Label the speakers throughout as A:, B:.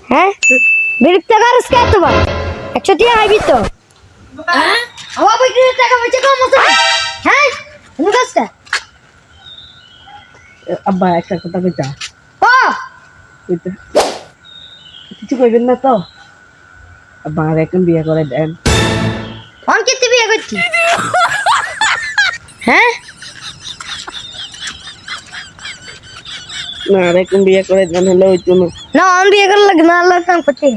A: হ্যাঁ বিরক্ত করিস কে তোমার 100 টাকা আইবি তো আমার বিক্রি টাকা বেচে কম আছে হ্যাঁ তুমি কাজটা
B: আব্বা একটা কথা কইতা
A: ও
B: কিছু কইবেন না তো আব্বা আর এখন বিয়ে করে দেন
A: অন কিতে বিয়ে করছি হ্যাঁ
B: না আর এখন বিয়ে করে দেন হলে হইতো না
A: না অন বিয়ে করে লাগে না আল্লাহ কাম করতে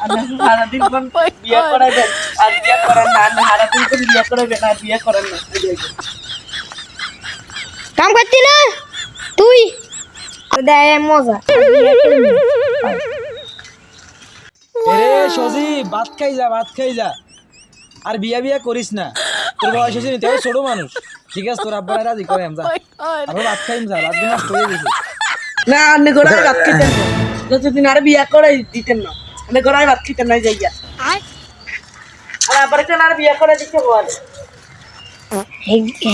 B: আল্লাহ সারাদিন কোন বিয়ে করে দেন আর বিয়ে করেন না সারাদিন কোন বিয়ে করে দেন আর বিয়ে করেন না
A: কাম করতি না তুই দেয় মজা
C: এরে সজি ভাত খাই যা আর বিয়া করিস না তোর বয়স হয়েছে তেও ছোট মানুষ ঠিক আছে তোর আব্বা রাজি করে যা আবার ভাত খাইম যা ভাত নষ্ট হয়ে গেছে
B: না আপনি গোড়ায় ভাত খেতেন না যতদিন আর বিয়ে করে দিতেন না আপনি গোড়ায় ভাত খেতেন না যাইয়া আর আবার কেন আর বিয়ে করে দিতে বলে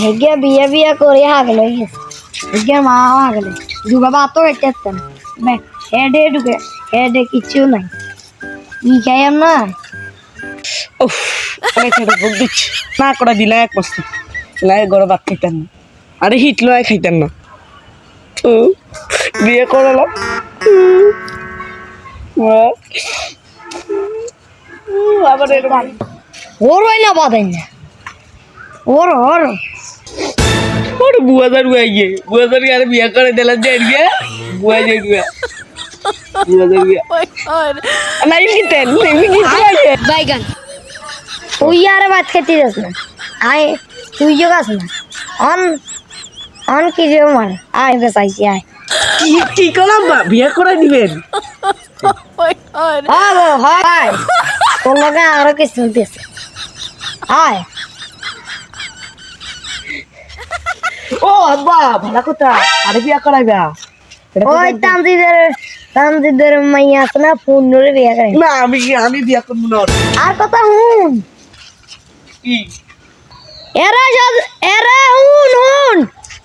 A: হেগে বিয়া করে হাগলে হেগে মা হাগলে দুগা বাতো এটেতেন বে হেডে কিছু নাই ই খাইম না
B: উফ অনেক খেতে ভোগ দিচ্ছি না করে দিলে এক বস্তা লাই গড়ে ভাত খাইতেন না আরে হিট লয় খাইতেন না বিয়ে করলাম আবার এরকম
A: ওর ওই না বাদাই না ওর
B: ওর বুয়াদার বুয়াদার আর বিয়ে করে দিলাম যে গিয়ে বুয়া যে গিয়ে বুয়াদার গিয়ে নাই কিতেন
A: বাইগান তুই আর ভাত খেতে যাস না আয় তুই যে গাছ না অন কি রে মার আয় বেসাইছি আয়
B: কি করলাম বিয়ে করে দিবেন
A: হায় তোর লগে আরো কিছু দিয়েছে আয়
B: ও আব্বা ভালো কথা আরে বিয়ে করাইবা
A: ওই তামজিদের মাইয়া আছে না ফোন ধরে বিয়ে করে
B: না আমি বিয়ে করবো না
A: আর কথা হুন
B: কি
A: এরা হুন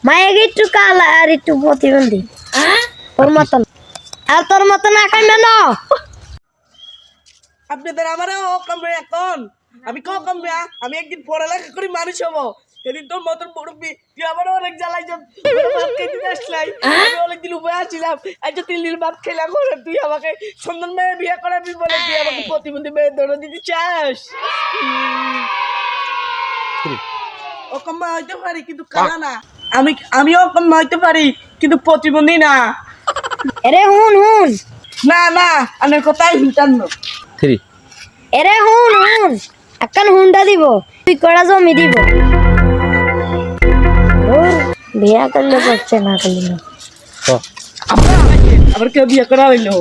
A: মায়ের একটু কালা আর একটু প্রতিবন্ধী তোর মতন আর তোর মতন আকাইবে না
B: আপনাদের আমারও কমবে এখন আমি কমবে আমি একদিন পড়ালেখা করি মানুষ হবো সেদিন তোর মতন মুরব্বী তুই আমারও অনেক জ্বালাই ভাত খেতে আসলাই আমি অনেকদিন উপায় আসছিলাম আজ 3 দিন ভাত খেলাম তুই আমাকে সুন্দর মেয়ে বিয়ে করাবি বলে তুই আমাকে প্রতিবন্ধী মেয়ে দৌড়ে দিতে চাস অকম্মা হইতে পারি কিন্তু কানা না আমিও অকম্মা হইতে পারি কিন্তু প্রতিবন্ধী না
A: এরে হুন
B: না আমার কথাই শুনতাম না
A: এরে হুন এখন হুন্ডা দিব তুই কড়া জমি দিব বিয়া করলে পারছে না করলে না
B: আবার কেউ বিয়ে করা হইলো